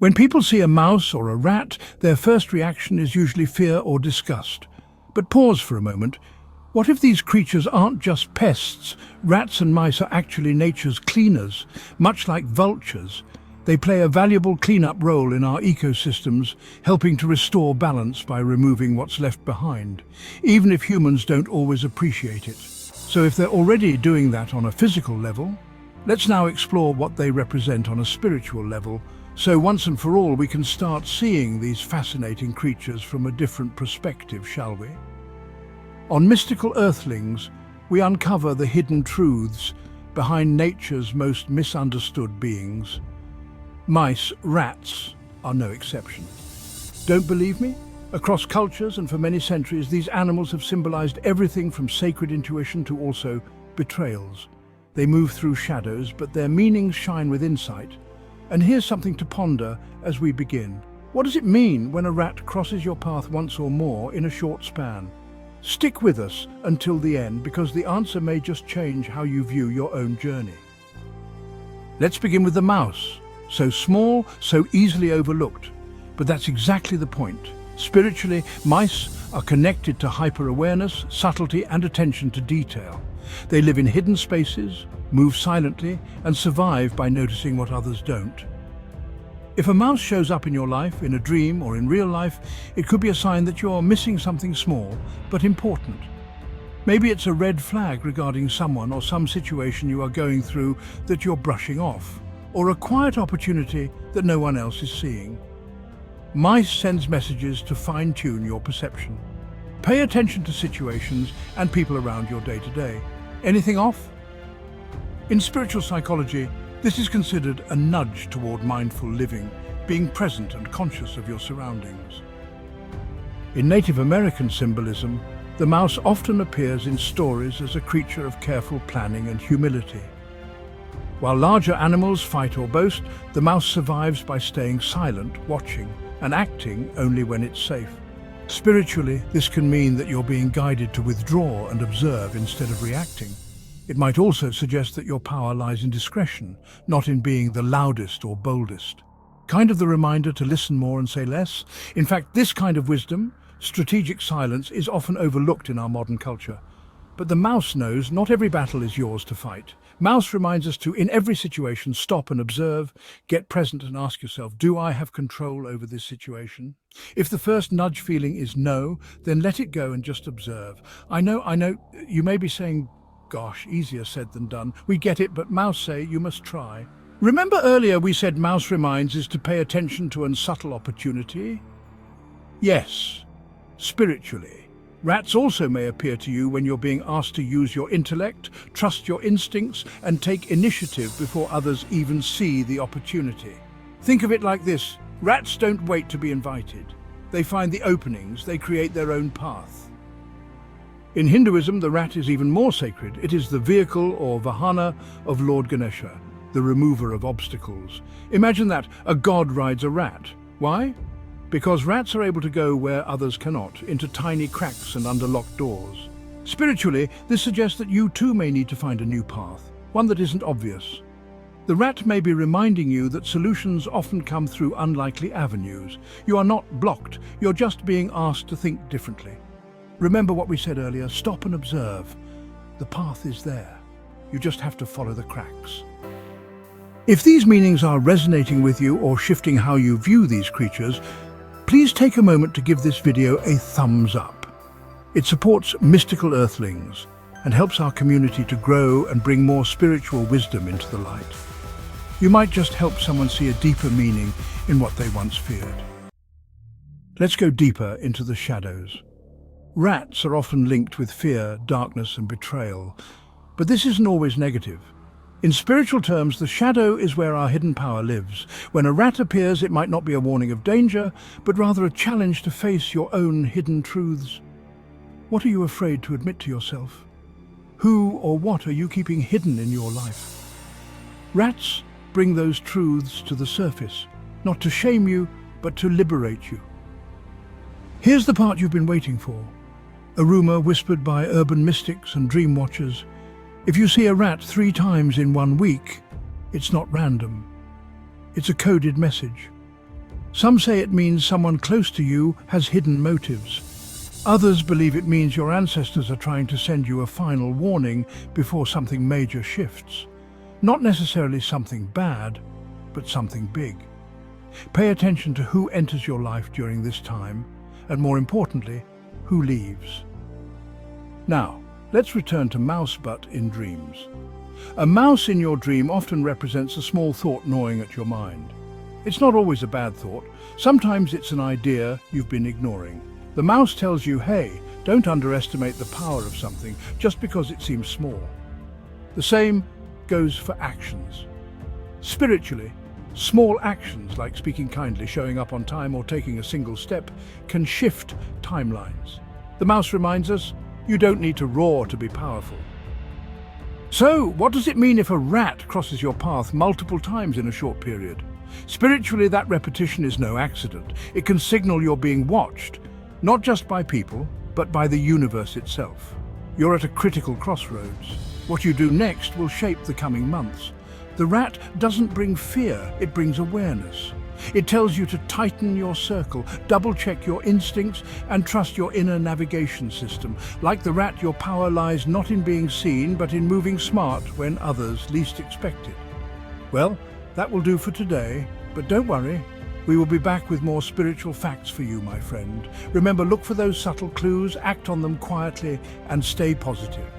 When people see a mouse or a rat, their first reaction is usually fear or disgust. But pause for a moment. What if these creatures aren't just pests? Rats and mice are actually nature's cleaners. Much like vultures, they play a valuable cleanup role in our ecosystems, helping to restore balance by removing what's left behind, even if humans don't always appreciate it. So if they're already doing that on a physical level, let's now explore what they represent on a spiritual level, so once and for all we can start seeing these fascinating creatures from a different perspective, shall we? On Mystical Earthlings, we uncover the hidden truths behind nature's most misunderstood beings. Mice, rats, are no exception. Don't believe me? Across cultures and for many centuries, these animals have symbolized everything from sacred intuition to also betrayals. They move through shadows, but their meanings shine with insight. And here's something to ponder as we begin. What does it mean when a rat crosses your path once or more in a short span? Stick with us until the end, because the answer may just change how you view your own journey. Let's begin with the mouse. So small, so easily overlooked. But that's exactly the point. Spiritually, mice are connected to hyper-awareness, subtlety, and attention to detail. They live in hidden spaces, move silently, and survive by noticing what others don't. If a mouse shows up in your life, in a dream or in real life, it could be a sign that you're missing something small, but important. Maybe it's a red flag regarding someone or some situation you are going through that you're brushing off, or a quiet opportunity that no one else is seeing. Mice sends messages to fine-tune your perception. Pay attention to situations and people around your day-to-day. Anything off? In spiritual psychology, this is considered a nudge toward mindful living, being present and conscious of your surroundings. In Native American symbolism, the mouse often appears in stories as a creature of careful planning and humility. While larger animals fight or boast, the mouse survives by staying silent, watching, and acting only when it's safe. Spiritually, this can mean that you're being guided to withdraw and observe instead of reacting. It might also suggest that your power lies in discretion, not in being the loudest or boldest. Kind of the reminder to listen more and say less. In fact, this kind of wisdom, strategic silence, is often overlooked in our modern culture. But the mouse knows not every battle is yours to fight. Mouse reminds us to, in every situation, stop and observe, get present and ask yourself, do I have control over this situation? If the first nudge feeling is no, then let it go and just observe. I know, you may be saying, gosh, easier said than done. We get it, but mouse say you must try. Remember earlier we said mouse reminds is to pay attention to a subtle opportunity? Yes, spiritually. Rats also may appear to you when you're being asked to use your intellect, trust your instincts, and take initiative before others even see the opportunity. Think of it like this: rats don't wait to be invited. They find the openings, they create their own path. In Hinduism, the rat is even more sacred. It is the vehicle or vahana of Lord Ganesha, the remover of obstacles. Imagine that, a god rides a rat. Why? Because rats are able to go where others cannot, into tiny cracks and under locked doors. Spiritually, this suggests that you too may need to find a new path, one that isn't obvious. The rat may be reminding you that solutions often come through unlikely avenues. You are not blocked, you're just being asked to think differently. Remember what we said earlier, stop and observe. The path is there. You just have to follow the cracks. If these meanings are resonating with you or shifting how you view these creatures, please take a moment to give this video a thumbs up. It supports Mystical Earthlings and helps our community to grow and bring more spiritual wisdom into the light. You might just help someone see a deeper meaning in what they once feared. Let's go deeper into the shadows. Rats are often linked with fear, darkness, and betrayal, but this isn't always negative. In spiritual terms, the shadow is where our hidden power lives. When a rat appears, it might not be a warning of danger, but rather a challenge to face your own hidden truths. What are you afraid to admit to yourself? Who or what are you keeping hidden in your life? Rats bring those truths to the surface, not to shame you, but to liberate you. Here's the part you've been waiting for. A rumor whispered by urban mystics and dream watchers. If you see a rat 3 times in 1 week, it's not random. It's a coded message. Some say it means someone close to you has hidden motives. Others believe it means your ancestors are trying to send you a final warning before something major shifts. Not necessarily something bad, but something big. Pay attention to who enters your life during this time, and more importantly, who leaves. Now, let's return to mouse butt in dreams. A mouse in your dream often represents a small thought gnawing at your mind. It's not always a bad thought. Sometimes it's an idea you've been ignoring. The mouse tells you, hey, don't underestimate the power of something just because it seems small. The same goes for actions. Spiritually, small actions like speaking kindly, showing up on time, or taking a single step can shift timelines. The mouse reminds us, you don't need to roar to be powerful. So, what does it mean if a rat crosses your path multiple times in a short period? Spiritually, that repetition is no accident. It can signal you're being watched, not just by people, but by the universe itself. You're at a critical crossroads. What you do next will shape the coming months. The rat doesn't bring fear, it brings awareness. It tells you to tighten your circle, double-check your instincts, and trust your inner navigation system. Like the rat, your power lies not in being seen, but in moving smart when others least expect it. Well, that will do for today, but don't worry. We will be back with more spiritual facts for you, my friend. Remember, look for those subtle clues, act on them quietly, and stay positive.